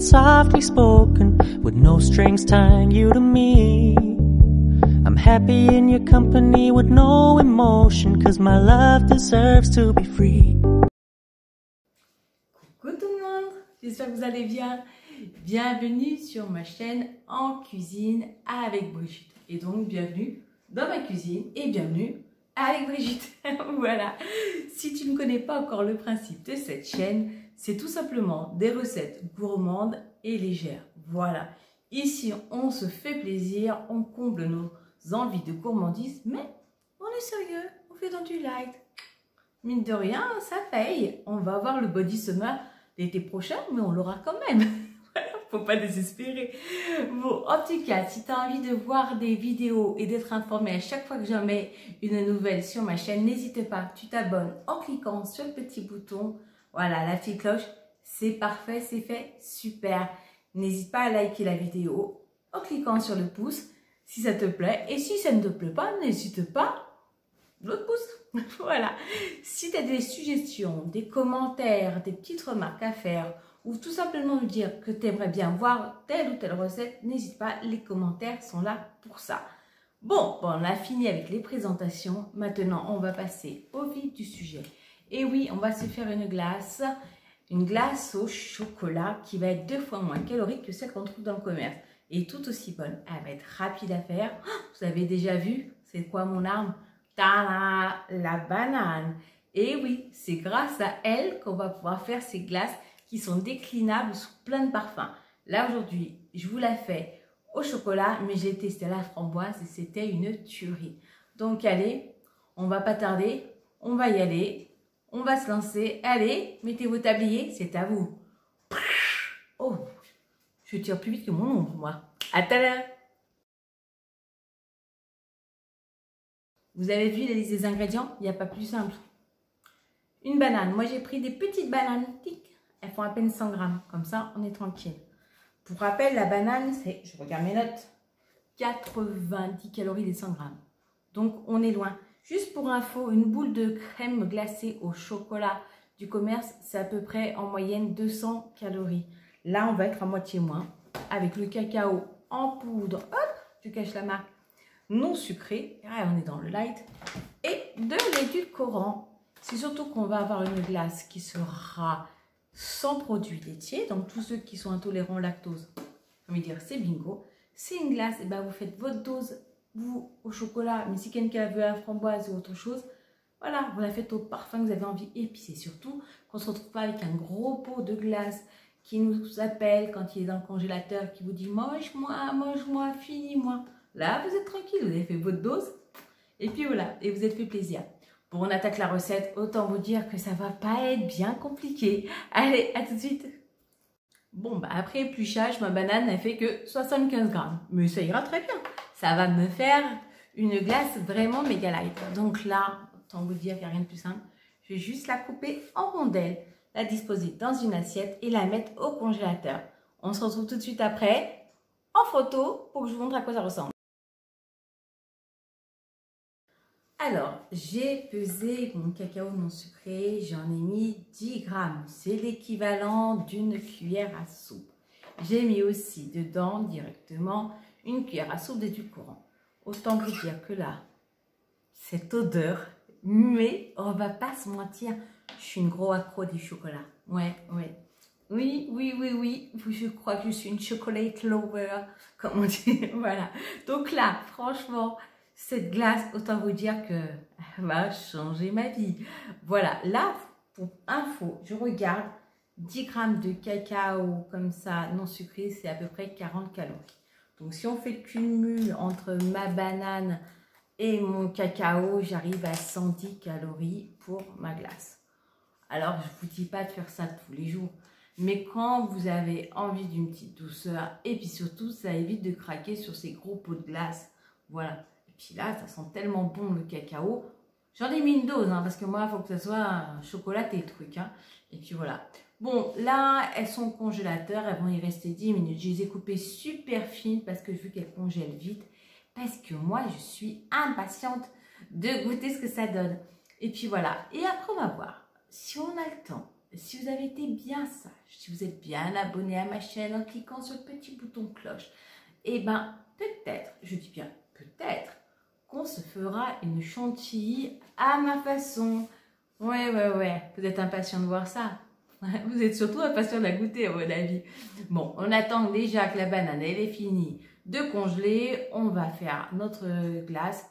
softly spoken, with no strings tying you to me. I'm happy in your company with no emotion, cause my love deserves to be free. Coucou tout le monde, j'espère que vous allez bien. Bienvenue sur ma chaîne En Cuisine avec Brigitte. Et donc bienvenue dans ma cuisine et bienvenue avec Brigitte. Voilà, si tu ne connais pas encore le principe de cette chaîne, c'est tout simplement des recettes gourmandes et légères. Voilà, ici on se fait plaisir, on comble nos envies de gourmandise, mais on est sérieux, on fait dans du light. Mine de rien, ça paye. On va avoir le body summer l'été prochain, mais on l'aura quand même. Voilà, faut pas désespérer. Bon, en tout cas, si tu as envie de voir des vidéos et d'être informé à chaque fois que j'en mets une nouvelle sur ma chaîne, n'hésite pas, tu t'abonnes en cliquant sur le petit bouton. Voilà, la petite cloche, c'est parfait, c'est fait, super. N'hésite pas à liker la vidéo en cliquant sur le pouce si ça te plaît. Et si ça ne te plaît pas, n'hésite pas, l'autre pouce. Voilà. Si tu as des suggestions, des commentaires, des petites remarques à faire, ou tout simplement me dire que tu aimerais bien voir telle ou telle recette, n'hésite pas, les commentaires sont là pour ça. Bon, on a fini avec les présentations. Maintenant, on va passer au vif du sujet. Et oui, on va se faire une glace au chocolat qui va être 2 fois moins calorique que celle qu'on trouve dans le commerce. Et tout aussi bonne. Elle va être rapide à faire. Vous avez déjà vu, c'est quoi mon arme? Tada, la banane. Et oui, c'est grâce à elle qu'on va pouvoir faire ces glaces qui sont déclinables sous plein de parfums. Là, aujourd'hui, je vous la fais au chocolat, mais j'ai testé la framboise et c'était une tuerie. Donc, allez, on va pas tarder, on va y aller. On va se lancer. Allez, mettez vos tabliers, c'est à vous. Oh, je tire plus vite que mon ombre, moi. À tout à l'heure. Vous avez vu la liste des ingrédients? Il n'y a pas plus simple. Une banane. Moi, j'ai pris des petites bananes. Tic. Elles font à peine 100 grammes. Comme ça, on est tranquille. Pour rappel, la banane, c'est, je regarde mes notes, 90 calories les 100 grammes. Donc, on est loin. Juste pour info, une boule de crème glacée au chocolat du commerce, c'est à peu près en moyenne 200 calories. Là, on va être à moitié moins. Avec le cacao en poudre, hop, je cache la marque, non sucré, on est dans le light, et de l'édulcorant. C'est surtout qu'on va avoir une glace qui sera sans produits laitiers, donc tous ceux qui sont intolérants au lactose, j'ai envie de dire c'est bingo. C'est une glace, et ben vous faites votre dose, vous, au chocolat, mais si quelqu'un veut la framboise ou autre chose, voilà, vous la faites au parfum que vous avez envie. Et puis c'est surtout qu'on ne se retrouve pas avec un gros pot de glace qui nous appelle quand il est dans le congélateur, qui vous dit mange-moi, finis-moi. Là, vous êtes tranquille, vous avez fait votre dose. Et puis voilà, et vous êtes fait plaisir. Bon, on attaque la recette. Autant vous dire que ça va pas être bien compliqué. Allez, à tout de suite. Bon, bah après épluchage, ma banane n'a fait que 75 grammes. Mais ça ira très bien. Ça va me faire une glace vraiment méga light. Donc là, autant vous dire qu'il n'y a rien de plus simple. Je vais juste la couper en rondelles, la disposer dans une assiette et la mettre au congélateur. On se retrouve tout de suite après en photo pour que je vous montre à quoi ça ressemble. Alors, j'ai pesé mon cacao non sucré, j'en ai mis 10 grammes. C'est l'équivalent d'une cuillère à soupe. J'ai mis aussi dedans directement une cuillère à soupe d'édulcorant. Autant vous dire que là, cette odeur, mais on va pas se mentir, je suis une grosse accro du chocolat. Ouais. Oui, je crois que je suis une chocolate lover, comme on dit. Voilà. Donc là, franchement, cette glace, autant vous dire que va changer ma vie. Voilà, là, pour info, je regarde 10 grammes de cacao comme ça, non sucré, c'est à peu près 40 calories. Donc, si on fait le cumul entre ma banane et mon cacao, j'arrive à 110 calories pour ma glace. Alors, je ne vous dis pas de faire ça tous les jours. Mais quand vous avez envie d'une petite douceur, et puis surtout, ça évite de craquer sur ces gros pots de glace. Voilà. Et puis là, ça sent tellement bon le cacao. J'en ai mis une dose, hein, parce que moi, il faut que ça soit chocolaté le truc. Hein. Et puis voilà. Bon, là, elles sont au congélateur. Elles vont y rester 10 minutes. Je les ai coupées super fines parce que je veux qu'elles congèlent vite. Parce que moi, je suis impatiente de goûter ce que ça donne. Et puis voilà. Et après, on va voir. Si on a le temps, si vous avez été bien sage, si vous êtes bien abonné à ma chaîne en cliquant sur le petit bouton cloche, et ben peut-être, je dis bien peut-être, qu'on se fera une chantilly à ma façon. Ouais, vous êtes impatient de voir ça. Vous êtes surtout impatient de la goûter, à mon avis. Bon, on attend déjà que la banane, elle est finie de congeler. On va faire notre glace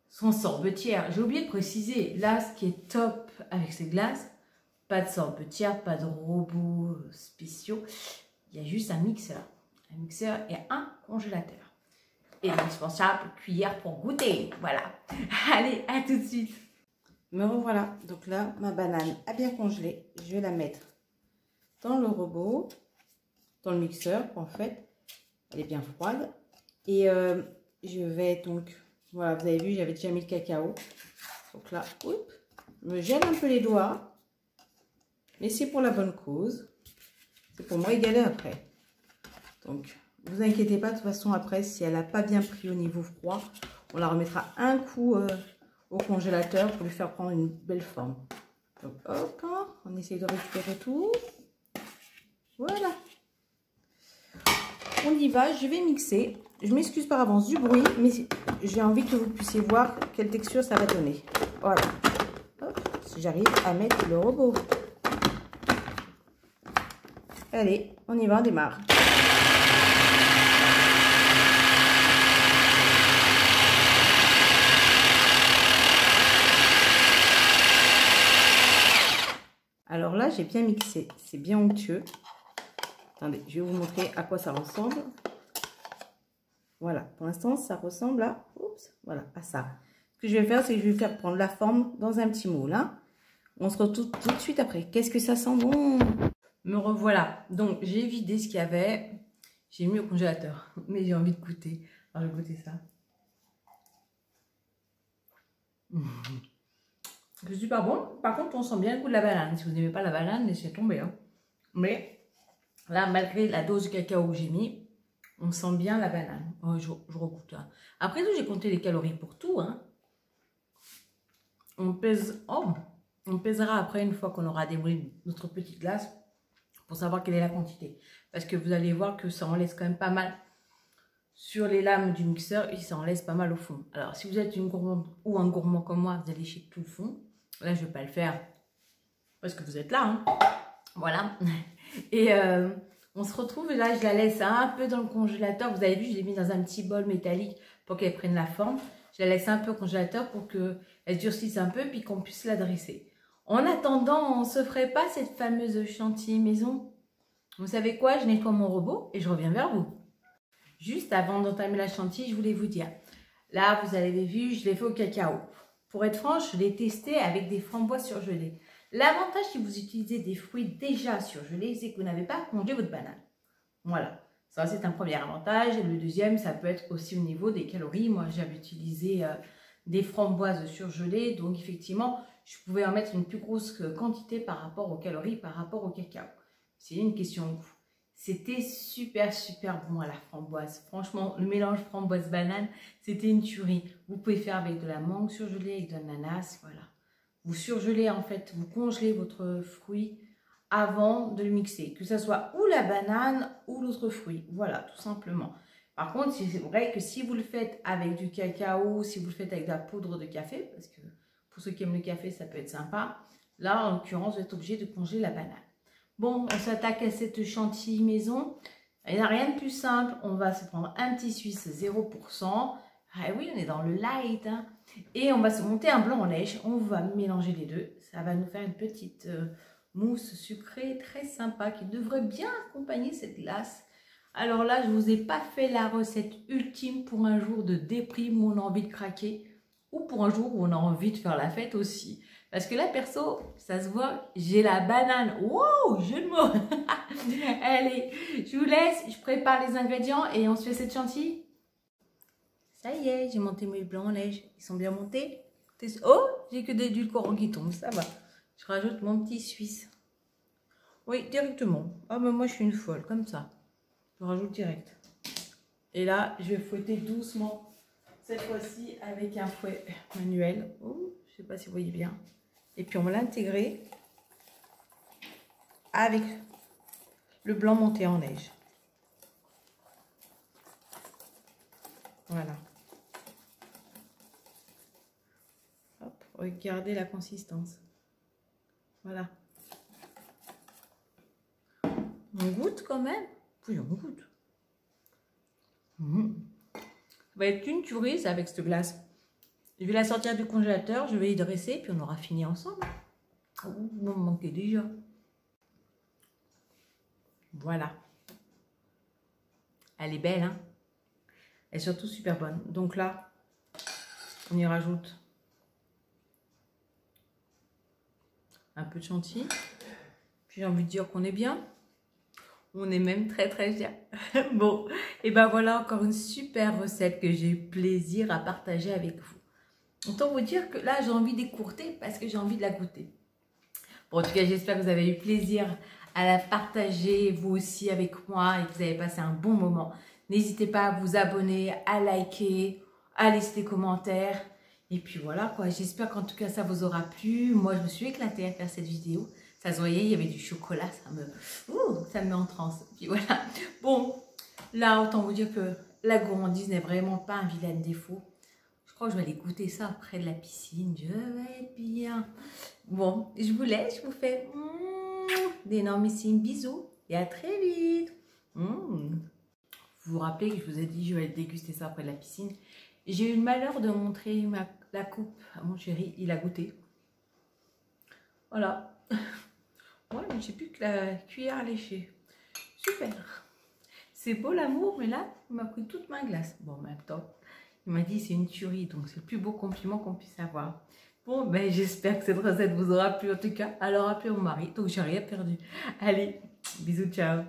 sans sorbetière. J'ai oublié de préciser, là, ce qui est top avec ces glaces, pas de sorbetière, pas de robots spéciaux. Il y a juste un mixeur et un congélateur. Et l'indispensable cuillère pour goûter. Voilà. Allez, à tout de suite. Me revoilà. Donc là, ma banane a bien congelé. Je vais la mettre dans le robot, dans le mixeur, en fait. Elle est bien froide. Et je vais donc, voilà, vous avez vu, j'avais déjà mis le cacao. Donc là, oups, je me gèle un peu les doigts. Mais c'est pour la bonne cause. C'est pour me régaler après. Donc, vous inquiétez pas, de toute façon, après, si elle n'a pas bien pris au niveau froid, on la remettra un coup au congélateur pour lui faire prendre une belle forme. Donc, hop, on essaye de récupérer tout. Voilà. On y va, je vais mixer. Je m'excuse par avance du bruit, mais j'ai envie que vous puissiez voir quelle texture ça va donner. Voilà. Hop, si j'arrive à mettre le robot. Allez, on y va, on démarre. Alors là, j'ai bien mixé. C'est bien onctueux. Attendez, je vais vous montrer à quoi ça ressemble. Voilà, pour l'instant, ça ressemble à, oups, voilà, à ça. Ce que je vais faire, c'est que je vais faire prendre la forme dans un petit moule. Hein. On se retrouve tout de suite après. Qu'est-ce que ça sent bon? Me revoilà. Donc, j'ai vidé ce qu'il y avait. J'ai mis au congélateur. Mais j'ai envie de goûter. Alors, je vais goûter ça. C'est super bon. Par contre, on sent bien le goût de la banane. Si vous n'aimez pas la banane, laissez tomber. Hein. Mais là, malgré la dose de cacao que j'ai mis, on sent bien la banane. Oh, je regoute. Hein. Après tout, j'ai compté les calories pour tout. Hein. On pèsera après une fois qu'on aura démouli notre petite glace pour savoir quelle est la quantité. Parce que vous allez voir que ça en laisse quand même pas mal sur les lames du mixeur et ça en laisse pas mal au fond. Alors, si vous êtes une gourmande ou un gourmand comme moi, vous allez lécher tout le fond. Là, je ne vais pas le faire parce que vous êtes là. Hein. Voilà. Et on se retrouve là, je la laisse un peu dans le congélateur. Vous avez vu, je l'ai mis dans un petit bol métallique pour qu'elle prenne la forme. Je la laisse un peu au congélateur pour qu'elle durcisse un peu puis qu'on puisse la dresser. En attendant, on ne se ferait pas cette fameuse chantilly maison. Vous savez quoi? Je nettoie mon robot et je reviens vers vous. Juste avant d'entamer la chantilly, je voulais vous dire. Là, vous avez vu, je l'ai fait au cacao. Pour être franche, je l'ai testé avec des framboises surgelées. L'avantage si vous utilisez des fruits déjà surgelés, c'est que vous n'avez pas à congeler votre banane. Voilà, ça c'est un premier avantage. Et le deuxième, ça peut être aussi au niveau des calories. Moi, j'avais utilisé des framboises surgelées, donc effectivement, je pouvais en mettre une plus grosse quantité par rapport aux calories, par rapport au cacao. C'est une question de goût. C'était super bon à la framboise. Franchement, le mélange framboise-banane, c'était une tuerie. Vous pouvez faire avec de la mangue surgelée, avec de l'ananas, voilà. Vous surgelez en fait, vous congelez votre fruit avant de le mixer. Que ce soit ou la banane ou l'autre fruit. Voilà, tout simplement. Par contre, c'est vrai que si vous le faites avec du cacao, si vous le faites avec de la poudre de café, parce que pour ceux qui aiment le café, ça peut être sympa. Là, en l'occurrence, vous êtes obligé de congeler la banane. Bon, on s'attaque à cette chantilly maison. Il n'y a rien de plus simple. On va se prendre un petit suisse 0%. Ah oui, on est dans le light. Hein. Et on va se monter un blanc en neige. On va mélanger les deux. Ça va nous faire une petite mousse sucrée très sympa qui devrait bien accompagner cette glace. Alors là, je ne vous ai pas fait la recette ultime pour un jour de déprime où on a envie de craquer. Ou pour un jour où on a envie de faire la fête aussi. Parce que là, perso, ça se voit, j'ai la banane. Wow, jeu de mots. Allez, je vous laisse, je prépare les ingrédients et on se fait cette chantilly. Ça y est, j'ai monté mes blancs en neige. Ils sont bien montés. Oh, j'ai que des édulcorants qui tombent, ça va. Je rajoute mon petit suisse. Oui, directement. Ah, mais moi, je suis une folle, comme ça. Je rajoute direct. Et là, je vais fouetter doucement. Cette fois-ci, avec un fouet manuel. Oh, je ne sais pas si vous voyez bien. Et puis on va l'intégrer avec le blanc monté en neige. Voilà. Hop, regardez la consistance. Voilà. On goûte quand même. Oui, on goûte. Ça va être une tuerie avec cette glace. Je vais la sortir du congélateur, je vais y dresser, puis on aura fini ensemble. Oh, vous me manquez déjà. Voilà. Elle est belle, hein? Elle est surtout super bonne. Donc là, on y rajoute un peu de chantilly. Puis j'ai envie de dire qu'on est bien. On est même très très bien. Bon, et ben voilà encore une super recette que j'ai eu plaisir à partager avec vous. Autant vous dire que là j'ai envie d'écourter parce que j'ai envie de la goûter. Bon, en tout cas j'espère que vous avez eu plaisir à la partager vous aussi avec moi et que vous avez passé un bon moment. N'hésitez pas à vous abonner, à liker, à laisser des commentaires. Et puis voilà quoi, j'espère qu'en tout cas ça vous aura plu. Moi je me suis éclatée à faire cette vidéo. Ça se voyait, il y avait du chocolat, ça me met en transe. Puis voilà. Bon, là autant vous dire que la gourmandise n'est vraiment pas un vilain défaut. Je crois que je vais aller goûter ça près de la piscine. Je vais être bien. Bon, je vous laisse, je vous fais d'énormissimes bisous et à très vite. Vous vous rappelez que je vous ai dit je vais aller déguster ça près de la piscine. J'ai eu le malheur de montrer la coupe à mon chéri, il a goûté. Voilà. Ouais, mais j'ai plus que la cuillère à lécher. Super. C'est beau l'amour, mais là, il m'a pris toute ma glace. Bon, en même temps, il m'a dit c'est une tuerie, donc c'est le plus beau compliment qu'on puisse avoir. Bon, ben j'espère que cette recette vous aura plu en tout cas. Alors appelez mon mari, donc j'ai rien perdu. Allez, bisous, ciao.